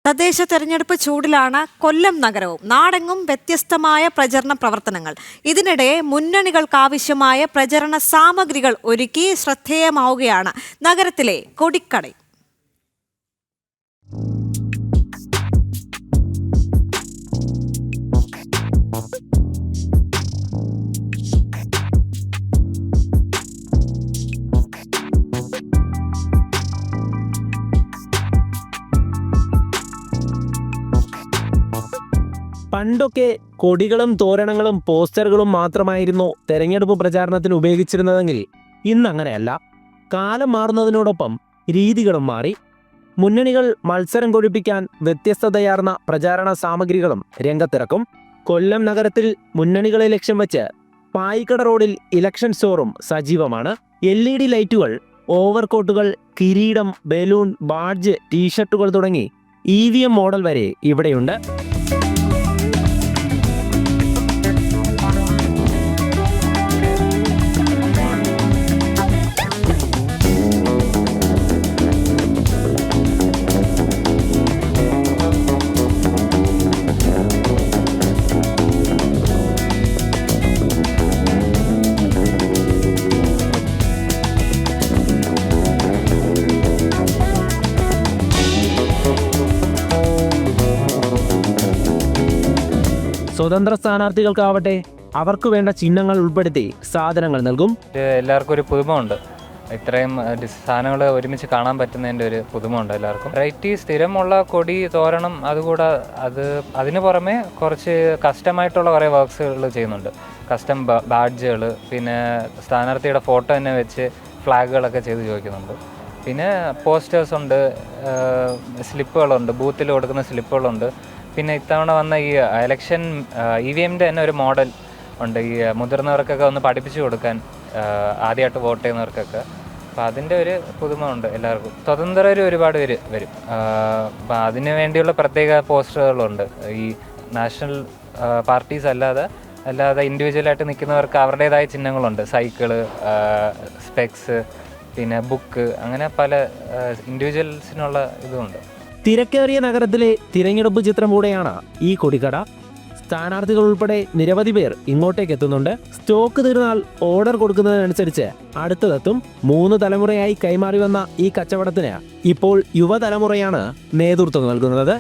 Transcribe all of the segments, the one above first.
തദ്ദേശ തെരഞ്ഞെടുപ്പ് ചൂടിലാണ് കൊല്ലം നഗരവും. നാടെങ്ങും വ്യത്യസ്തമായ പ്രചരണ പ്രവർത്തനങ്ങൾ. ഇതിനിടെ മുന്നണികൾക്കാവശ്യമായ പ്രചരണ സാമഗ്രികൾ ഒരുക്കി ശ്രദ്ധേയമാവുകയാണ് നഗരത്തിലെ കൊടിക്കട. പണ്ടൊക്കെ കൊടികളും തോരണങ്ങളും പോസ്റ്ററുകളും മാത്രമായിരുന്നു തെരഞ്ഞെടുപ്പ് പ്രചാരണത്തിന് ഉപയോഗിച്ചിരുന്നതെങ്കിൽ ഇന്നങ്ങനെയല്ല. കാലം മാറുന്നതിനോടൊപ്പം രീതികളും മാറി. മുന്നണികൾ മത്സരം കൊഴിപ്പിക്കാൻ വ്യത്യസ്തതയാർന്ന പ്രചാരണ സാമഗ്രികളും രംഗത്തിറക്കും. കൊല്ലം നഗരത്തിൽ മുന്നണികളെ ലക്ഷ്യം വെച്ച് പായിക്കട റോഡിൽ ഇലക്ഷൻ സ്റ്റോറും സജീവമാണ്. LED ലൈറ്റുകൾ, ഓവർകോട്ടുകൾ, കിരീടം, ബലൂൺ, ബാഡ്ജ്, ടീഷർട്ടുകൾ തുടങ്ങി EVM മോഡൽ വരെ ഇവിടെയുണ്ട്. സ്വതന്ത്ര സ്ഥാനാർത്ഥികൾക്കാവട്ടെ അവർക്ക് വേണ്ട ചിഹ്നങ്ങൾ ഉൾപ്പെടുത്തി സാധനങ്ങൾ നൽകും. എല്ലാവർക്കും ഒരു പുതുമയുണ്ട്. ഇത്രയും സാധനങ്ങൾ ഒരുമിച്ച് കാണാൻ പറ്റുന്നതിൻ്റെ ഒരു പുതുമയുണ്ട് എല്ലാവർക്കും. വെറൈറ്റി സ്ഥിരമുള്ള കൊടി, തോരണം, അതുകൂടെ അതിന് പുറമെ കുറച്ച് കസ്റ്റമായിട്ടുള്ള കുറേ വർക്ക്സുകൾ ചെയ്യുന്നുണ്ട്. കസ്റ്റം ബാഡ്ജുകൾ, പിന്നെ സ്ഥാനാർത്ഥിയുടെ ഫോട്ടോ തന്നെ വെച്ച് ഫ്ലാഗുകളൊക്കെ ചെയ്ത് ചോദിക്കുന്നുണ്ട്. പിന്നെ പോസ്റ്റേഴ്സ് ഉണ്ട്, സ്ലിപ്പുകളുണ്ട്, ബൂത്തിൽ കൊടുക്കുന്ന സ്ലിപ്പുകളുണ്ട്. പിന്നെ ഇത്തവണ വന്ന ഈ ഇലക്ഷൻ EVMൻ്റെ തന്നെ ഒരു മോഡൽ ഉണ്ട്, ഈ മുതിർന്നവർക്കൊക്കെ ഒന്ന് പഠിപ്പിച്ചു കൊടുക്കാൻ, ആദ്യമായിട്ട് വോട്ട് ചെയ്യുന്നവർക്കൊക്കെ. അപ്പോൾ അതിൻ്റെ ഒരു പുതുമ ഉണ്ട് എല്ലാവർക്കും. സ്വതന്ത്രർ ഒരുപാട് പേര് വരും. അപ്പോൾ അതിന് വേണ്ടിയുള്ള പ്രത്യേക പോസ്റ്ററുകളുണ്ട്. ഈ നാഷണൽ പാർട്ടീസ് അല്ലാതെ ഇൻഡിവിജ്വലായിട്ട് നിൽക്കുന്നവർക്ക് അവരുടേതായ ചിഹ്നങ്ങളുണ്ട്. സൈക്കിള്, സ്പെക്സ്, പിന്നെ ബുക്ക്, അങ്ങനെ പല ഇൻഡിവിജ്വൽസിനുള്ള ഇതുമുണ്ട്. തിരക്കേറിയ നഗരത്തിലെ തിരഞ്ഞെടുപ്പ് ചിത്രം കൂടെയാണ് ഈ കൊടിക്കട. സ്ഥാനാർത്ഥികൾ ഉൾപ്പെടെ നിരവധി പേർ ഇങ്ങോട്ടേക്ക് എത്തുന്നുണ്ട്. സ്റ്റോക്ക് തീർന്നാൽ ഓർഡർ കൊടുക്കുന്നതിനനുസരിച്ച് അടുത്തതെത്തും. 3 തലമുറയായി കൈമാറി വന്ന ഈ കച്ചവടത്തിന് ഇപ്പോൾ യുവതലമുറയാണ് നേതൃത്വം നൽകുന്നത്.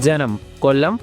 ജനം, കൊല്ലം.